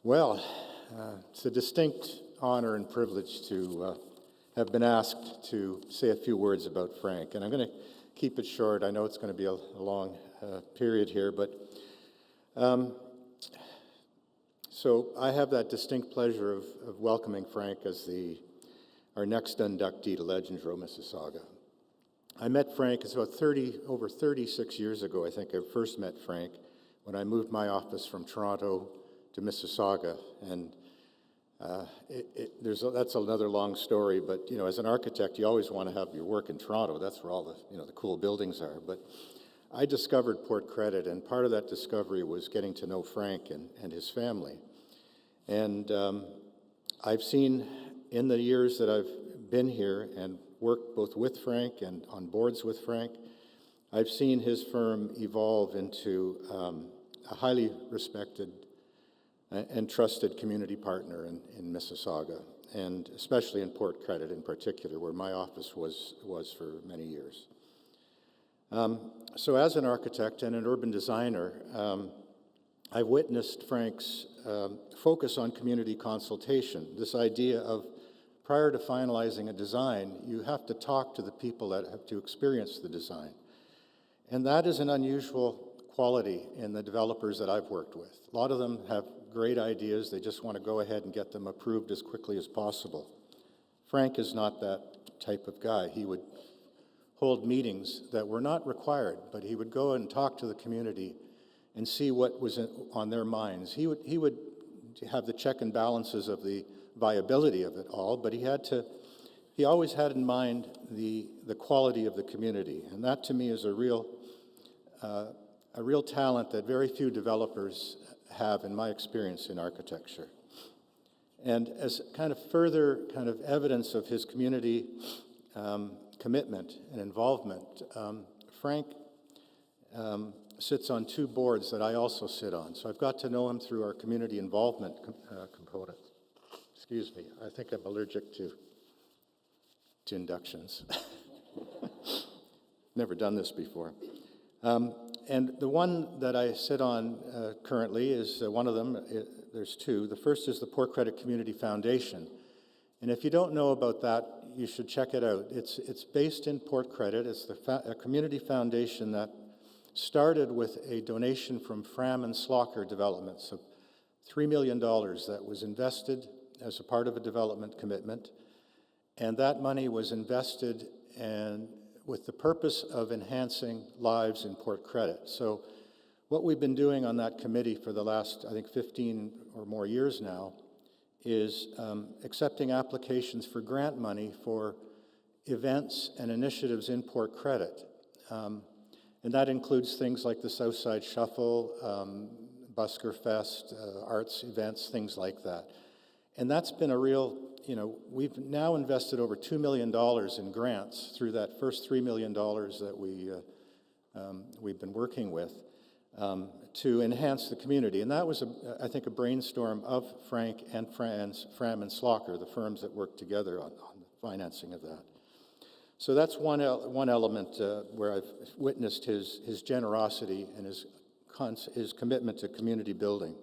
Well, it's a distinct honor and privilege to have been asked to say a few words about Frank, and I'm going to keep it short. I know it's going to be a long period here, but so I have that distinct pleasure of welcoming Frank as our next inductee to Legends Row, Mississauga. I met Frank, it's about over 36 years ago, I think I first met Frank, when I moved my office from Toronto to Mississauga, and that's another long story. But as an architect, you always want to have your work in Toronto. That's where all the cool buildings are. But I discovered Port Credit, and part of that discovery was getting to know Frank and his family. And I've seen in the years that I've been here and worked both with Frank and on boards with Frank, I've seen his firm evolve into a highly respected and trusted community partner in Mississauga, and especially in Port Credit in particular, where my office was for many years. So as an architect and an urban designer, I've witnessed Frank's focus on community consultation, this idea of prior to finalizing a design, you have to talk to the people that have to experience the design. And that is an unusual quality in the developers that I've worked with. A lot of them have great ideas. They just want to go ahead and get them approved as quickly as possible. Frank is not that type of guy. He would hold meetings that were not required, but he would go and talk to the community and see what was on their minds. He would have the check and balances of the viability of it all, but he always had in mind the quality of the community, and that to me is a real talent that very few developers have, in my experience in architecture. And as kind of further kind of evidence of his community commitment and involvement, Frank sits on two boards that I also sit on. So I've got to know him through our community involvement component. Excuse me, I think I'm allergic to inductions. Never done this before. And the one that I sit on currently is one of them. There's two. The first is the Port Credit Community Foundation. And if you don't know about that, you should check it out. It's based in Port Credit. It's a community foundation that started with a donation from Fram and Slocker Developments of $3 million that was invested as a part of a development commitment. And that money was invested with the purpose of enhancing lives in Port Credit. So what we've been doing on that committee for the last, I think, 15 or more years now is accepting applications for grant money for events and initiatives in Port Credit. And that includes things like the Southside Shuffle, Busker Fest, arts events, things like that. And that's been a real, we've now invested over $2 million in grants through that first $3 million that we've been working with to enhance the community. And that was, I think, a brainstorm of Frank and Fram and Slocker, the firms that worked together on the financing of that. So that's one element where I've witnessed his generosity and his commitment to community building.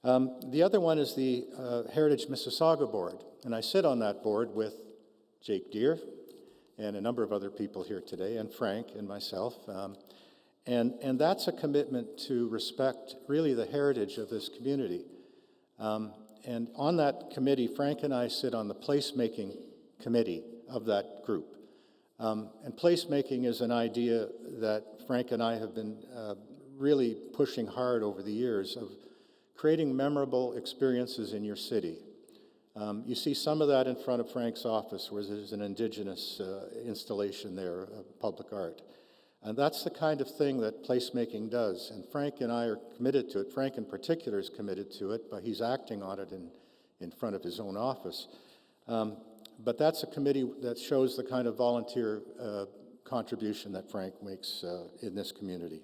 The other one is the Heritage Mississauga Board, and I sit on that board with Jake Deere and a number of other people here today, and Frank and myself, and that's a commitment to respect really the heritage of this community. And on that committee, Frank and I sit on the placemaking committee of that group. And placemaking is an idea that Frank and I have been really pushing hard over the years of creating memorable experiences in your city. You see some of that in front of Frank's office, where there's an Indigenous installation there of public art. And that's the kind of thing that placemaking does. And Frank and I are committed to it. Frank in particular is committed to it, but he's acting on it in front of his own office. But that's a committee that shows the kind of volunteer contribution that Frank makes in this community.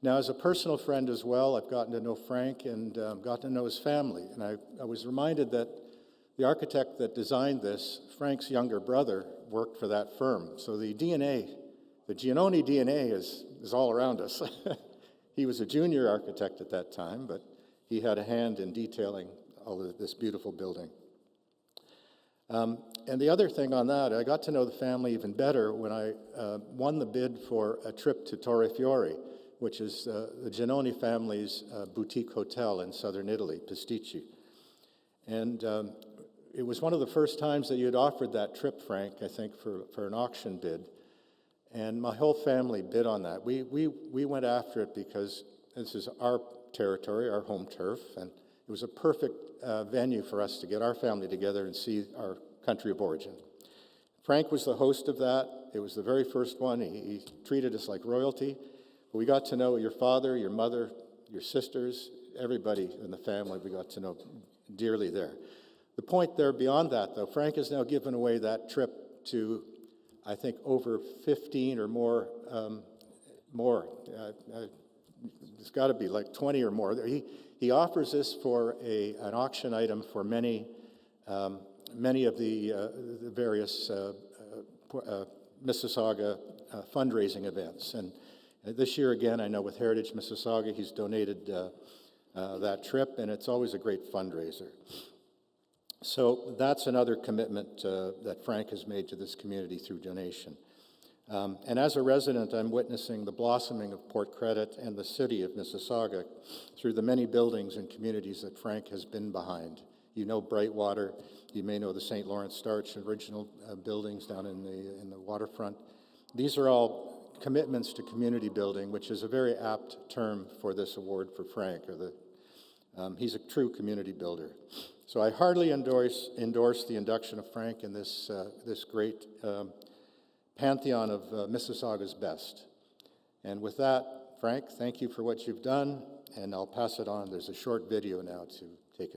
Now, as a personal friend as well, I've gotten to know Frank and gotten to know his family. And I was reminded that the architect that designed this, Frank's younger brother, worked for that firm. So the DNA, the Giannone DNA is all around us. He was a junior architect at that time, but he had a hand in detailing all of this beautiful building. And the other thing on that, I got to know the family even better when I won the bid for a trip to Torre Fiore, which is the Giannone family's boutique hotel in southern Italy, Pasticci. And it was one of the first times that you had offered that trip, Frank, I think, for an auction bid. And my whole family bid on that. We went after it because this is our territory, our home turf, and it was a perfect venue for us to get our family together and see our country of origin. Frank was the host of that. It was the very first one. He treated us like royalty. We got to know your father, your mother, your sisters, everybody in the family we got to know dearly there. The point there beyond that, though, Frank has now given away that trip to, I think, over 15 or more, it's got to be like 20 or more. He offers this for an auction item for many of the various Mississauga fundraising events. And this year, again, I know with Heritage Mississauga, he's donated that trip, and it's always a great fundraiser. So that's another commitment that Frank has made to this community through donation. And as a resident, I'm witnessing the blossoming of Port Credit and the city of Mississauga through the many buildings and communities that Frank has been behind. You know Brightwater, you may know the St. Lawrence Starch original buildings down in the waterfront. These are all commitments to community building, which is a very apt term for this award for Frank. He's a true community builder. So I heartily endorse the induction of Frank in this great pantheon of Mississauga's best. And with that, Frank, thank you for what you've done, and I'll pass it on. There's a short video now to take it.